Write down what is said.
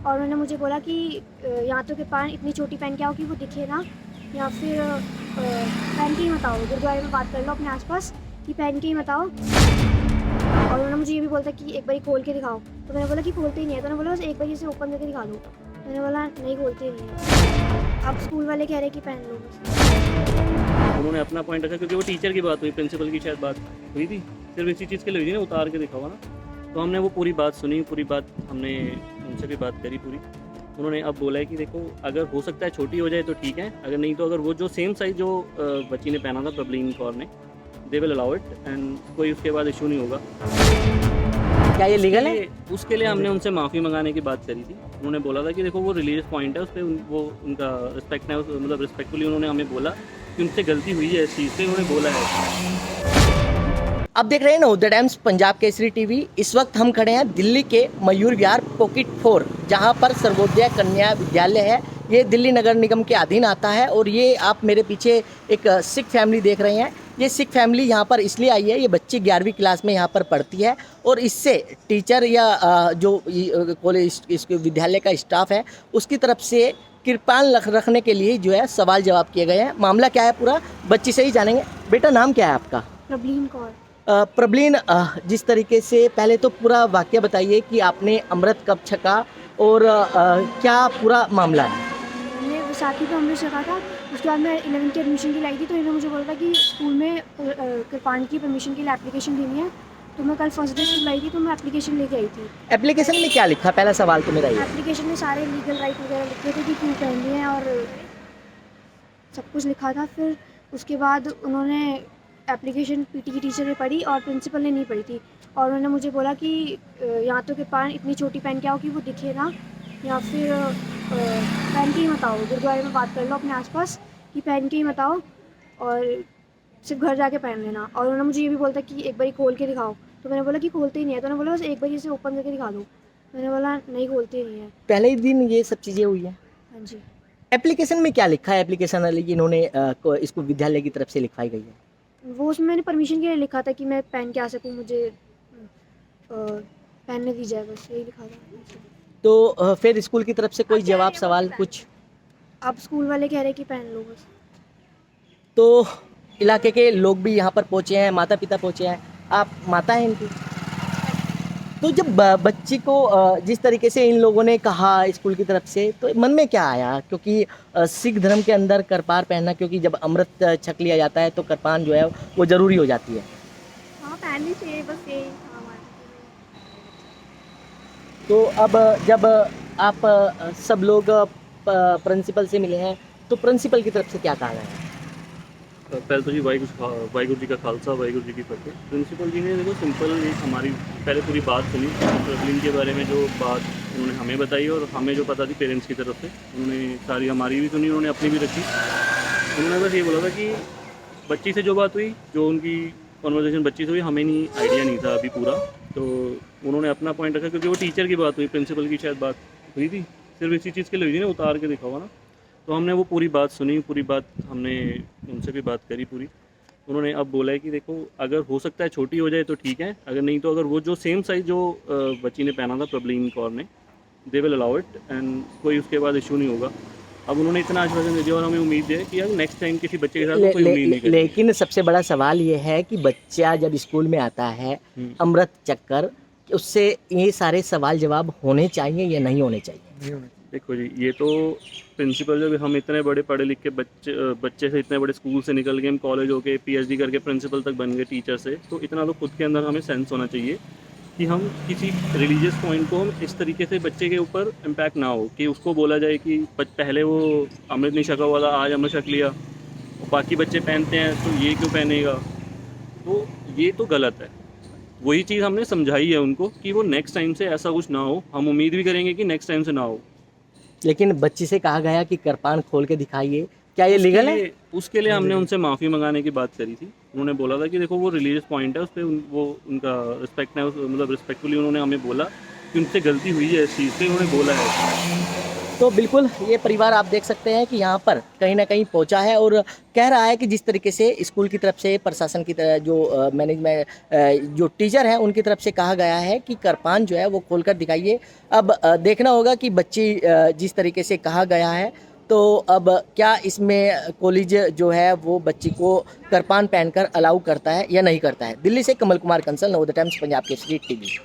और उन्होंने मुझे बोला कि या तो कृपान इतनी छोटी पहन के आओ कि वो दिखे ना, या फिर पहन के ही मत आओ, गुरुद्वारे में बात कर लो अपने आसपास कि पहन के ही मत आओ। और उन्होंने मुझे ये भी बोला था कि एक बारी खोल के दिखाओ, तो मैंने बोला कि खोलते ही नहीं है, तो उन्होंने बोला बस एक बारी इसे ओपन करके दिखा दो। मैंने बोला नहीं, खोलते ही नहीं है। अब स्कूल वाले कह रहे कि पहन लो बस। उन्होंने अपना पॉइंट रखा क्योंकि वो टीचर की बात हुई, प्रिंसिपल की शायद बात हुई थी, सिर्फ इसी चीज़ के लिए हुई थी ना, उतार के दिखावा ना। तो हमने वो पूरी बात सुनी, पूरी बात हमने उनसे भी बात करी पूरी। उन्होंने अब बोला है कि देखो अगर हो सकता है छोटी हो जाए तो ठीक है, अगर नहीं तो अगर वो जो सेम साइज़ जो बच्ची ने पहना था प्रबलीन कौर ने, they will allow it and कोई उसके बाद इशू नहीं होगा। क्या ये लीगल है? उसके लिए हमने उनसे माफ़ी मंगाने की बात करी थी। उन्होंने बोला था कि देखो वो रिलीजियस पॉइंट है, उस पर वो उनका रिस्पेक्ट है, मतलब रिस्पेक्टफुली उन्होंने हमें बोला कि उनसे गलती हुई है इस चीज़ से, उन्होंने बोला है। आप देख रहे हैं नवोदय टाइम्स पंजाब केसरी टीवी। इस वक्त हम खड़े हैं दिल्ली के मयूर विहार पॉकेट 4, जहां पर सर्वोदय कन्या विद्यालय है। ये दिल्ली नगर निगम के अधीन आता है और ये आप मेरे पीछे एक सिख फैमिली देख रहे हैं। ये सिख फैमिली यहाँ पर इसलिए आई है, ये बच्ची 11वीं क्लास में यहाँ पर पढ़ती है और इससे टीचर या जो कॉलेज इसके विद्यालय का स्टाफ है उसकी तरफ से कृपान रखने के लिए जो है सवाल जवाब किए गए हैं। मामला क्या है पूरा बच्ची से ही जानेंगे। बेटा नाम क्या है आपका? प्रबलीन कौर। प्रबलीन, जिस तरीके से पहले तो पूरा वाक़या बताइए कि आपने अमृत कब छका और क्या पूरा मामला है? मैंने विसाखी पे अमृत छका था, उसके बाद मैं 11th की एडमिशन की लाई थी, तो इन्होंने मुझे बोला था कि स्कूल में कृपान की परमिशन के लिए एप्लीकेशन देनी है। तो मैं कल फर्स्ट डे स्कूल आई थी, तो मैं एप्लीकेशन लेके आई थी। एप्लीकेशन में क्या लिखा? पहला सवाल तो मेरा ये। एप्लीकेशन में सारे लीगल राइट वगैरह लिखे थे कि क्यों पहननी है और सब कुछ लिखा था। फिर उसके बाद उन्होंने एप्लीकेशन पीटी की टीचर ने पढ़ी और प्रिंसिपल ने नहीं पढ़ी थी, और उन्होंने मुझे बोला कि या तो कृपान इतनी छोटी पहन के आओ कि वो दिखे ना, या फिर पहन के ही मत आओ, गुरुद्वारे में बात कर लो अपने आसपास कि पहन के ही मत आओ और सिर्फ घर जाके पहन लेना। और उन्होंने मुझे ये भी बोला था कि एक बारी खोल के दिखाओ, तो मैंने बोला कि खोलते ही नहीं है, तो उन्होंने बोला बस एक बारी इसे ओपन करके दिखा दो। मैंने बोला नहीं, खोलते ही नहीं है। पहले ही दिन ये सब चीज़ें हुई हैं। हाँ जी। एप्लीकेशन में क्या लिखा है? एप्लीकेशन वाली इन्होंने इसको विद्यालय की तरफ से लिखवाई गई है। वो उसमें मैंने परमिशन के लिए लिखा था कि मैं पहन के आ सकूँ, मुझे पहनने दी जाए, बस यही लिखा था। तो फिर स्कूल की तरफ से कोई जवाब सवाल कुछ? अब स्कूल वाले कह रहे कि पहन लो बस। तो इलाके के लोग भी यहाँ पर पहुँचे हैं, माता पिता पहुँचे हैं। आप माता हैं इनकी? तो जब बच्ची को जिस तरीके से इन लोगों ने कहा स्कूल की तरफ से, तो मन में क्या आया? क्योंकि सिख धर्म के अंदर कृपान पहनना, क्योंकि जब अमृत छक लिया जाता है तो कृपान जो है वो ज़रूरी हो जाती है। हाँ, पहननी चाहिए, बस यही था हमारा। तो अब जब आप सब लोग प्रिंसिपल से मिले हैं तो प्रिंसिपल की तरफ से क्या कहा गया है? पहले तो जी वाहिगुरू जी का खालसा, वाहिगुरू जी की फतेह। प्रिंसिपल जी ने देखो सिंपल एक हमारी पहले पूरी बात सुनी, ट्रेवलिंग के बारे में जो बात उन्होंने हमें बताई और हमें जो पता थी पेरेंट्स की तरफ से, उन्होंने सारी हमारी भी सुनी, उन्होंने अपनी भी रखी। उन्होंने बस ये बोला था कि बच्ची से जो बात हुई, जो उनकी कॉन्वर्जेसन बच्ची से हुई, हमें नहीं आइडिया नहीं था अभी पूरा। तो उन्होंने अपना पॉइंट रखा क्योंकि वो टीचर की बात हुई, प्रिंसिपल की शायद बात हुई थी, सिर्फ इसी चीज़ के लिए हुई थी ना, उतार के दिखावा ना। तो हमने वो पूरी बात सुनी, पूरी बात हमने उनसे भी बात करी पूरी। उन्होंने अब बोला है कि देखो अगर हो सकता है छोटी हो जाए तो ठीक है, अगर नहीं तो अगर वो जो सेम साइज़ जो बच्ची ने पहना था प्रबलीन कौर ने, they will allow it and कोई उसके बाद इशू नहीं होगा। अब उन्होंने इतना आश्वासन दे दिया और हमें उम्मीद है कि अगर नेक्स्ट टाइम किसी बच्चे के साथ तो कोई उम्मीद नहीं करेगी। लेकिन सबसे बड़ा सवाल ये है कि बच्चा जब स्कूल में आता है अमृत चक्कर, उससे ये सारे सवाल जवाब होने चाहिए या नहीं होने चाहिए? देखो जी, ये तो प्रिंसिपल, जब हम इतने बड़े पढ़े लिखे बच्चे से, इतने बड़े स्कूल से निकल के हम कॉलेज होके पीएचडी करके प्रिंसिपल तक बन गए टीचर से, तो इतना तो खुद के अंदर हमें सेंस होना चाहिए कि हम किसी रिलीजियस पॉइंट को हम इस तरीके से बच्चे के ऊपर इम्पैक्ट ना हो कि उसको बोला जाए कि पहले वो अमृत नहीं छका हुआ था, आज अमृत छक लिया, और बाकी बच्चे पहनते हैं तो ये क्यों पहनेगा। तो ये तो गलत है। वही चीज़ हमने समझाई है उनको कि वो नेक्स्ट टाइम से ऐसा कुछ ना हो, हम उम्मीद भी करेंगे कि नेक्स्ट टाइम से ना हो। लेकिन बच्ची से कहा गया कि कृपान खोल के दिखाइए, क्या ये लीगल है? उसके लिए हमने उनसे माफ़ी मंगाने की बात करी थी। उन्होंने बोला था कि देखो वो रिलीजियस पॉइंट है, उस पर वो उनका रिस्पेक्ट है, मतलब रिस्पेक्टफुली उन्होंने हमें बोला कि उनसे गलती हुई है इस चीज़ से, उन्होंने बोला है। तो बिल्कुल ये परिवार आप देख सकते हैं कि यहाँ पर कहीं ना कहीं पहुँचा है और कह रहा है कि जिस तरीके से स्कूल की तरफ से, प्रशासन की तरफ, जो मैनेजमेंट, जो टीचर हैं उनकी तरफ से कहा गया है कि कृपान जो है वो खोलकर दिखाइए। अब देखना होगा कि बच्ची जिस तरीके से कहा गया है, तो अब क्या इसमें कॉलेज जो है वो बच्ची को कृपान पहनकर अलाउ करता है या नहीं करता है। दिल्ली से कमल कुमार कंसल, नवोदय टाइम्स, पंजाब केसरी टीवी।